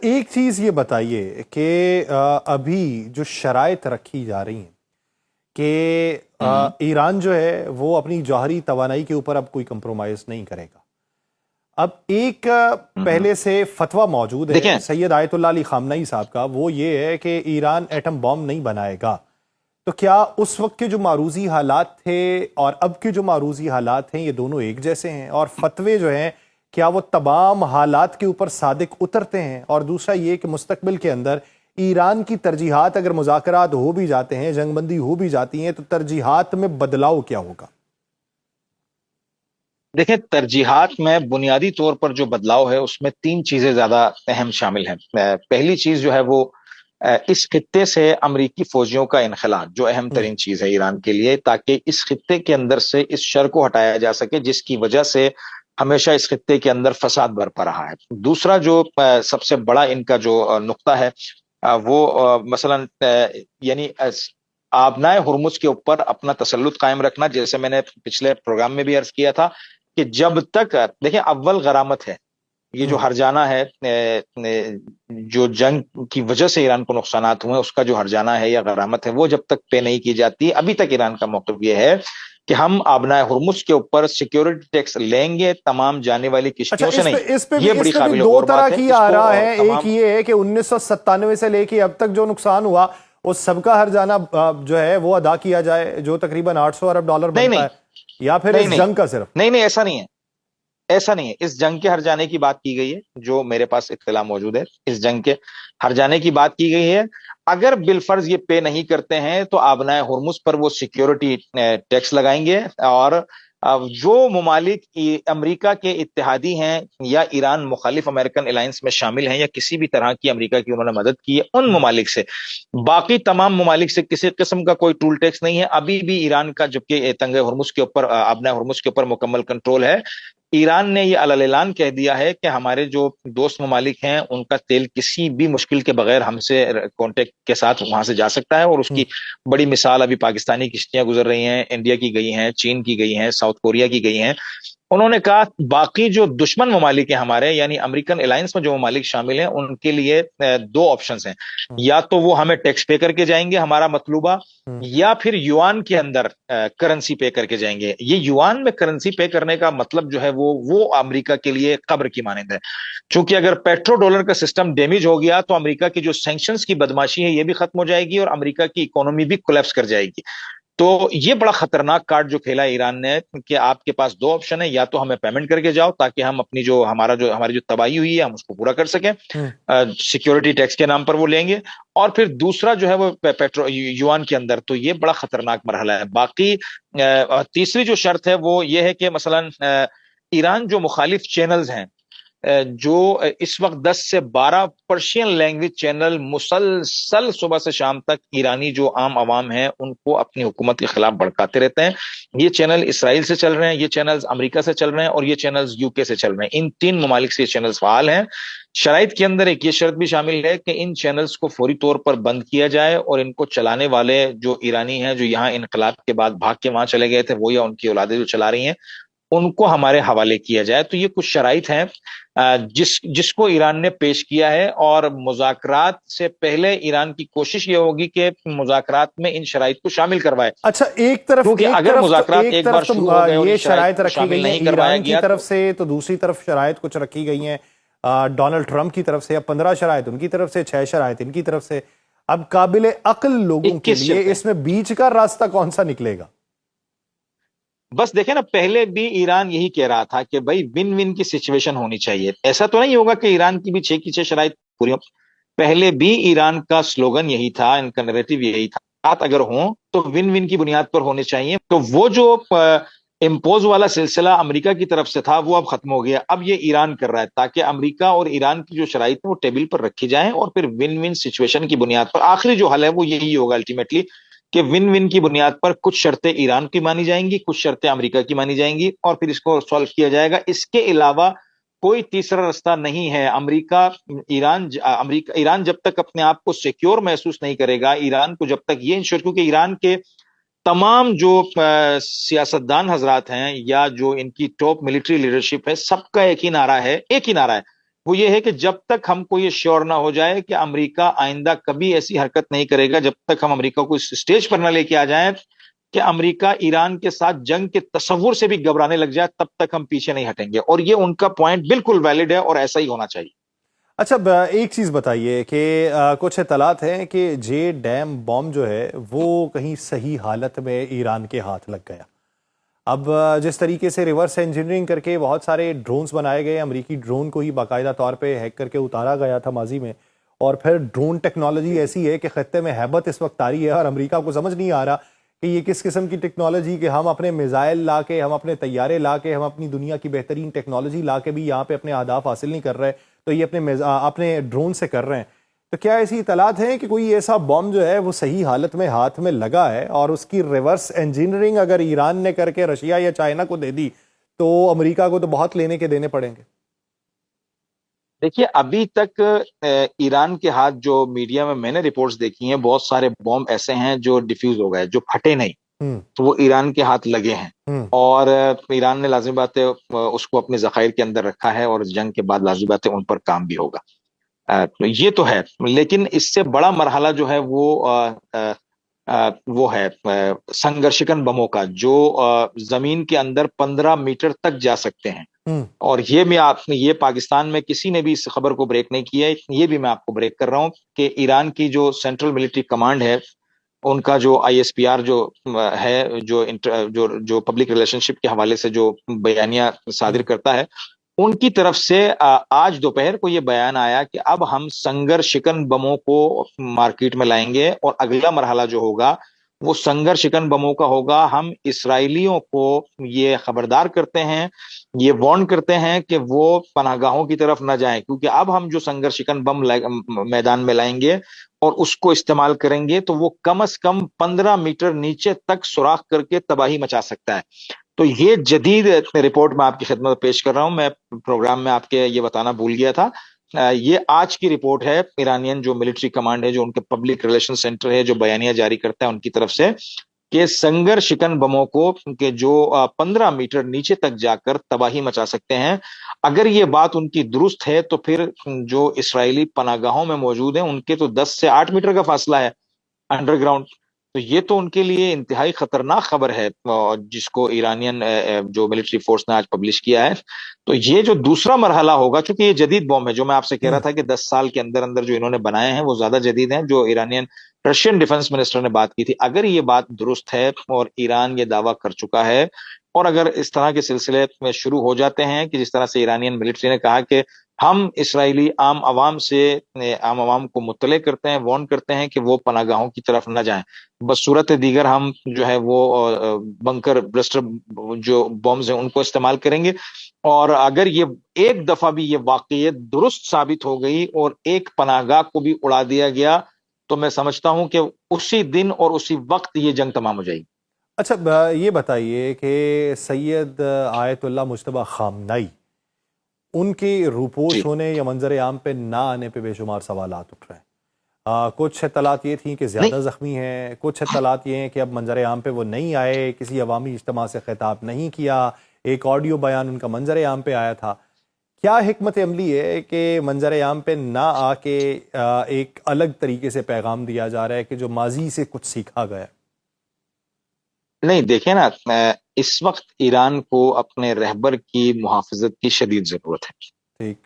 ایک چیز یہ بتائیے کہ ابھی جو شرائط رکھی جا رہی ہیں کہ ایران جو ہے وہ اپنی جوہری توانائی کے اوپر اب کوئی کمپرومائز نہیں کرے گا. اب ایک پہلے سے فتویٰ موجود ہے سید آیت اللہ علی خامنئی صاحب کا، وہ یہ ہے کہ ایران ایٹم بم نہیں بنائے گا. تو کیا اس وقت کے جو معروضی حالات تھے اور اب کے جو معروضی حالات ہیں یہ دونوں ایک جیسے ہیں؟ اور فتوے جو ہیں کیا وہ تمام حالات کے اوپر صادق اترتے ہیں؟ اور دوسرا یہ کہ مستقبل کے اندر ایران کی ترجیحات اگر مذاکرات ہو بھی جاتے ہیں، جنگ بندی ہو بھی جاتی ہیں، تو ترجیحات میں بدلاؤ کیا ہوگا؟ دیکھیں، ترجیحات میں بنیادی طور پر جو بدلاؤ ہے اس میں تین چیزیں زیادہ اہم شامل ہیں. پہلی چیز جو ہے وہ اس خطے سے امریکی فوجیوں کا انخلا، جو اہم ترین چیز ہے ایران کے لیے، تاکہ اس خطے کے اندر سے اس شر کو ہٹایا جا سکے جس کی وجہ سے ہمیشہ اس خطے کے اندر فساد برپا رہا ہے. دوسرا جو سب سے بڑا ان کا جو نقطہ ہے وہ مثلا یعنی آبنائے ہرمز کے اوپر اپنا تسلط قائم رکھنا. جیسے میں نے پچھلے پروگرام میں بھی عرض کیا تھا کہ جب تک دیکھیں اول غرامت ہے، یہ جو ہرجانہ ہے، جو جنگ کی وجہ سے ایران کو نقصانات ہوئے اس کا جو ہرجانہ ہے یا غرامت ہے، وہ جب تک پے نہیں کی جاتی، ابھی تک ایران کا موقف یہ ہے کہ ہم آبنائے ہرمز کے اوپر سیکیورٹی ٹیکس لیں گے تمام جانے والی کشتیوں سے نہیں. یہ بڑی قابل غور بات ہے. دو طرح کی آ رہا ہے. ایک یہ ہے کہ 1997 سے لے کے اب تک جو نقصان ہوا اس سب کا ہرجانہ جو ہے وہ ادا کیا جائے، جو تقریباً $800 ارب بنتا ہے، یا پھر اس جنگ کا صرف؟ نہیں، ایسا نہیں ہے. ایسا نہیں ہے. اس جنگ کے ہرجانے کی بات کی گئی ہے، جو میرے پاس اطلاع موجود ہے. اس جنگ کے ہرجانے کی بات کی گئی ہے. اگر بالفرض یہ پے نہیں کرتے ہیں تو آبنائے ہرمز پر وہ سیکیورٹی ٹیکس لگائیں گے، اور جو ممالک امریکہ کے اتحادی ہیں یا ایران مخالف امریکن الائنس میں شامل ہیں یا کسی بھی طرح کی امریکہ کی انہوں نے مدد کی ہے، ان ممالک سے، باقی تمام ممالک سے کسی قسم کا کوئی ٹول ٹیکس نہیں ہے. ابھی بھی ایران کا جبکہ تنگہ ہرمز کے اوپر، آبنائے ہرمز کے اوپر مکمل کنٹرول ہے. ایران نے یہ علی اعلان کہہ دیا ہے کہ ہمارے جو دوست ممالک ہیں ان کا تیل کسی بھی مشکل کے بغیر ہم سے کانٹیکٹ کے ساتھ وہاں سے جا سکتا ہے. اور اس کی بڑی مثال ابھی پاکستانی کشتیاں گزر رہی ہیں، انڈیا کی گئی ہیں، چین کی گئی ہیں، ساؤتھ کوریا کی گئی ہیں. انہوں نے کہا باقی جو دشمن ممالک ہیں ہمارے، یعنی امریکن الائنس میں جو ممالک شامل ہیں، ان کے لیے دو آپشنز ہیں. یا تو وہ ہمیں ٹیکس پے کر کے جائیں گے ہمارا مطلوبہ، یا پھر یوان کے اندر کرنسی پے کر کے جائیں گے. یہ یوان میں کرنسی پے کرنے کا مطلب جو ہے وہ امریکہ کے لیے قبر کی مانند ہے. چونکہ اگر پیٹرو ڈالر کا سسٹم ڈیمیج ہو گیا تو امریکہ کی جو سینکشنز کی بدماشی ہے یہ بھی ختم ہو جائے گی اور امریکہ کی اکانومی بھی کولیپس کر جائے گی. تو یہ بڑا خطرناک کارڈ جو کھیلا ایران نے کہ آپ کے پاس دو آپشن ہے، یا تو ہمیں پیمنٹ کر کے جاؤ تاکہ ہم اپنی ہماری جو تباہی ہوئی ہے ہم اس کو پورا کر سکیں، سیکیورٹی ٹیکس کے نام پر وہ لیں گے، اور پھر دوسرا جو ہے وہ یوان کے اندر. تو یہ بڑا خطرناک مرحلہ ہے. باقی تیسری جو شرط ہے وہ یہ ہے کہ مثلا ایران جو مخالف چینلز ہیں، جو اس وقت 10 سے 12 پرشین لینگویج چینل مسلسل صبح سے شام تک ایرانی جو عام عوام ہیں ان کو اپنی حکومت کے خلاف بھڑکاتے رہتے ہیں. یہ چینل اسرائیل سے چل رہے ہیں، یہ چینلز امریکہ سے چل رہے ہیں، اور یہ چینلز UK سے چل رہے ہیں. ان تین ممالک سے یہ چینلز فعال ہیں. شرائط کے اندر ایک یہ شرط بھی شامل ہے کہ ان چینلز کو فوری طور پر بند کیا جائے، اور ان کو چلانے والے جو ایرانی ہیں جو یہاں انقلاب کے بعد بھاگ کے وہاں چلے گئے تھے، وہ یا ان کی اولادیں جو چلا رہی ہیں، ان کو ہمارے حوالے کیا جائے. تو یہ کچھ شرائط ہیں جس کو ایران نے پیش کیا ہے، اور مذاکرات سے پہلے ایران کی کوشش یہ ہوگی کہ مذاکرات میں ان شرائط کو شامل کروائے. اچھا، ایک طرف اگر مذاکرات ایک بار شروع ہو گئے اور یہ شرائط رکھی گئی ہیں ایران کی طرف سے، تو دوسری طرف شرائط کچھ رکھی گئی ہیں ڈونلڈ ٹرمپ کی طرف سے. اب 15 شرائط ان کی طرف سے، 6 شرائط ان کی طرف سے. اب قابل عقل لوگوں کے لیے اس میں بیچ کا راستہ کون سا نکلے گا؟ بس دیکھیں نا، پہلے بھی ایران یہی کہہ رہا تھا کہ بھائی ون ون کی سچویشن ہونی چاہیے. ایسا تو نہیں ہوگا کہ ایران کی بھی 6 کی 6 شرائط پوری ہو. پہلے بھی ایران کا سلوگن یہی تھا، ان کا نیریٹو یہی تھا، بات اگر ہوں تو ون ون کی بنیاد پر ہونے چاہیے. تو وہ جو امپوز والا سلسلہ امریکہ کی طرف سے تھا وہ اب ختم ہو گیا. اب یہ ایران کر رہا ہے تاکہ امریکہ اور ایران کی جو شرائط ہیں وہ ٹیبل پر رکھی جائیں، اور پھر ون ون سچویشن کی بنیاد پر آخری جو حل ہے وہ یہی ہوگا الٹیمیٹلی، کہ ون ون کی بنیاد پر کچھ شرطیں ایران کی مانی جائیں گی، کچھ شرطیں امریکہ کی مانی جائیں گی، اور پھر اس کو سالو کیا جائے گا. اس کے علاوہ کوئی تیسرا راستہ نہیں ہے. ایران جب تک اپنے آپ کو سیکیور محسوس نہیں کرے گا، ایران کو جب تک یہ انشور، کیونکہ ایران کے تمام جو سیاستدان حضرات ہیں یا جو ان کی ٹاپ ملٹری لیڈرشپ ہے، سب کا ایک ہی نعرہ ہے وہ یہ ہے کہ جب تک ہم کو یہ شور نہ ہو جائے کہ امریکہ آئندہ کبھی ایسی حرکت نہیں کرے گا، جب تک ہم امریکہ کو اس سٹیج پر نہ لے کے آ جائیں کہ امریکہ ایران کے ساتھ جنگ کے تصور سے بھی گھبرانے لگ جائے، تب تک ہم پیچھے نہیں ہٹیں گے. اور یہ ان کا پوائنٹ بالکل ویلڈ ہے اور ایسا ہی ہونا چاہیے. اچھا ایک چیز بتائیے کہ کچھ اطلاعات ہیں کہ جے ڈیم بم جو ہے وہ کہیں صحیح حالت میں ایران کے ہاتھ لگ گیا. اب جس طریقے سے ریورس انجینئرنگ کر کے بہت سارے ڈرونز بنائے گئے، امریکی ڈرون کو ہی باقاعدہ طور پہ ہیک کر کے اتارا گیا تھا ماضی میں، اور پھر ڈرون ٹیکنالوجی ایسی ہے کہ خطے میں ہیبت اس وقت طاری ہے، اور امریکہ کو سمجھ نہیں آ رہا کہ یہ کس قسم کی ٹیکنالوجی، کہ ہم اپنے میزائل لا کے، ہم اپنے طیارے لا کے، ہم اپنی دنیا کی بہترین ٹیکنالوجی لا کے بھی یہاں پہ اپنے اہداف حاصل نہیں کر رہے، تو یہ اپنے ڈرون سے کر رہے ہیں. تو کیا ایسی اطلاعات ہیں کہ کوئی ایسا بم جو ہے وہ صحیح حالت میں ہاتھ میں لگا ہے، اور اس کی ریورس انجینئرنگ اگر ایران نے کر کے رشیا یا چائنا کو دے دی تو امریکہ کو تو بہت لینے کے دینے پڑیں گے؟ دیکھیے ابھی تک ایران کے ہاتھ جو میڈیا میں نے رپورٹس دیکھی ہیں، بہت سارے بم ایسے ہیں جو ڈیفیوز ہو گئے، جو پھٹے نہیں، ہوں تو وہ ایران کے ہاتھ لگے ہیں. ہوں اور ایران نے لازمی بات ہے اس کو اپنے ذخائر کے اندر رکھا ہے، اور جنگ کے بعد لازمی بات ہے ان پر کام بھی ہوگا. یہ تو ہے، لیکن اس سے بڑا مرحلہ جو ہے وہ ہے سنگرشکن بموں کا، جو زمین کے اندر 15 میٹر تک جا سکتے ہیں. ہوں اور یہ پاکستان میں کسی نے بھی اس خبر کو بریک نہیں کیا ہے، یہ بھی میں آپ کو بریک کر رہا ہوں کہ ایران کی جو سینٹرل ملٹری کمانڈ ہے، ان کا جو آئی ایس پی آر جو ہے، جو پبلک ریلیشن شپ کے حوالے سے جو بیانیہ صادر ہوں کرتا ہے، ان کی طرف سے آج دوپہر کو یہ بیان آیا کہ اب ہم سنگر شکن بموں کو مارکیٹ میں لائیں گے، اور اگلا مرحلہ جو ہوگا وہ سنگر شکن بموں کا ہوگا. ہم اسرائیلیوں کو یہ خبردار کرتے ہیں، یہ وارن کرتے ہیں کہ وہ پناہ گاہوں کی طرف نہ جائیں، کیونکہ اب ہم جو سنگر شکن بم میدان میں لائیں گے اور اس کو استعمال کریں گے تو وہ کم از کم 15 میٹر نیچے تک سوراخ کر کے تباہی مچا سکتا ہے. تو یہ جدید رپورٹ میں آپ کی خدمت میں پیش کر رہا ہوں. میں پروگرام میں آپ کے یہ بتانا بھول گیا تھا، یہ آج کی رپورٹ ہے ایرانین جو ملٹری کمانڈ ہے، جو ان کے پبلک ریلیشن سینٹر ہے، جو بیانیہ جاری کرتا ہے ان کی طرف سے، کہ سنگر شکن بموں کو کہ جو 15 میٹر نیچے تک جا کر تباہی مچا سکتے ہیں. اگر یہ بات ان کی درست ہے تو پھر جو اسرائیلی پناہ گاہوں میں موجود ہیں ان کے تو 10 سے 8 میٹر کا فاصلہ ہے انڈر گراؤنڈ. تو یہ تو ان کے لیے انتہائی خطرناک خبر ہے، جس کو ایرانین جو ملٹری فورس نے آج پبلش کیا ہے. تو یہ جو دوسرا مرحلہ ہوگا، چونکہ یہ جدید بم ہے، جو میں آپ سے کہہ رہا تھا کہ 10 سال کے اندر اندر جو انہوں نے بنائے ہیں وہ زیادہ جدید ہیں، جو ایرانین رشین ڈیفنس منسٹر نے بات کی تھی. اگر یہ بات درست ہے اور ایران یہ دعویٰ کر چکا ہے، اور اگر اس طرح کے سلسلے میں شروع ہو جاتے ہیں کہ جس طرح سے ایرانین ملٹری نے کہا کہ ہم اسرائیلی عام عوام کو مطلع کرتے ہیں، وارن کرتے ہیں کہ وہ پناہ گاہوں کی طرف نہ جائیں، بس صورت دیگر ہم جو ہے وہ بنکر برسٹر جو بمز ہیں ان کو استعمال کریں گے. اور اگر یہ ایک دفعہ بھی یہ واقعیت درست ثابت ہو گئی اور ایک پناہ گاہ کو بھی اڑا دیا گیا تو میں سمجھتا ہوں کہ اسی دن اور اسی وقت یہ جنگ تمام ہو جائے گی. اچھا یہ بتائیے کہ سید آیت اللہ مجتبیٰ خامنائی، ان کے روپوش جی ہونے یا منظر عام پہ نہ آنے پہ بے شمار سوالات اٹھ رہے ہیں. کچھ اطلاعات یہ تھیں کہ نہیں، زیادہ زخمی ہیں، کچھ اطلاعات یہ ہیں کہ اب منظر عام پہ وہ نہیں آئے، کسی عوامی اجتماع سے خطاب نہیں کیا، ایک آڈیو بیان ان کا منظر عام پہ آیا تھا. کیا حکمت عملی ہے کہ منظر عام پہ نہ آ کے ایک الگ طریقے سے پیغام دیا جا رہا ہے کہ جو ماضی سے کچھ سیکھا گیا؟ نہیں، دیکھیں نا، اس وقت ایران کو اپنے رہبر کی محافظت کی شدید ضرورت ہے. ٹھیک.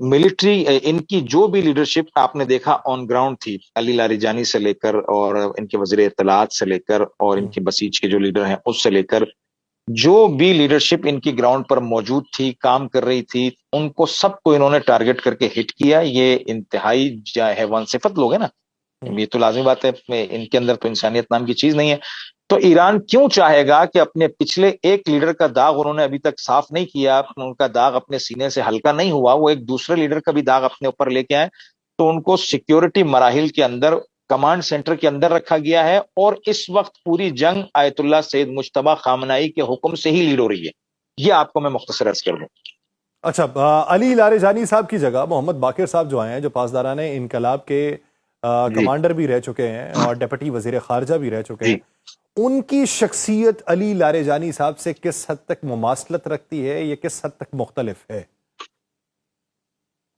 ملٹری ان کی جو بھی لیڈرشپ آپ نے دیکھا آن گراؤنڈ تھی، علی لاریجانی سے لے کر اور ان کے وزیر اطلاعات سے لے کر اور ان کے بسیج کے جو لیڈر ہیں اس سے لے کر، جو بھی لیڈرشپ ان کی گراؤنڈ پر موجود تھی، کام کر رہی تھی، ان کو سب کو انہوں نے ٹارگٹ کر کے ہٹ کیا. یہ انتہائی حیوان صفت لوگ ہیں نا، یہ تو لازمی بات ہے، ان کے اندر تو انسانیت نام کی چیز نہیں ہے. تو ایران کیوں چاہے گا کہ اپنے پچھلے ایک لیڈر کا داغ انہوں نے ابھی تک صاف نہیں کیا، ان کا داغ اپنے سینے سے ہلکا نہیں ہوا، وہ ایک دوسرے لیڈر کا بھی داغ اپنے اوپر لے کے آئے. تو ان کو سیکیورٹی مراحل کے اندر کمانڈ سینٹر کے اندر رکھا گیا ہے، اور اس وقت پوری جنگ آیت اللہ سید مجتبیٰ خامنائی کے حکم سے ہی لیڈ ہو رہی ہے. یہ آپ کو میں مختصر عرض کر دوں. اچھا علی لاریجانی صاحب کی جگہ محمد باقر صاحب جو آئے ہیں، جو پاسداران انقلاب کے جی کمانڈر بھی رہ چکے ہیں اور ڈپٹی وزیر خارجہ بھی رہ چکے جی ہیں، ان کی شخصیت علی لاریجانی صاحب سے کس حد تک مماثلت رکھتی ہے، یہ کس حد تک مختلف ہے؟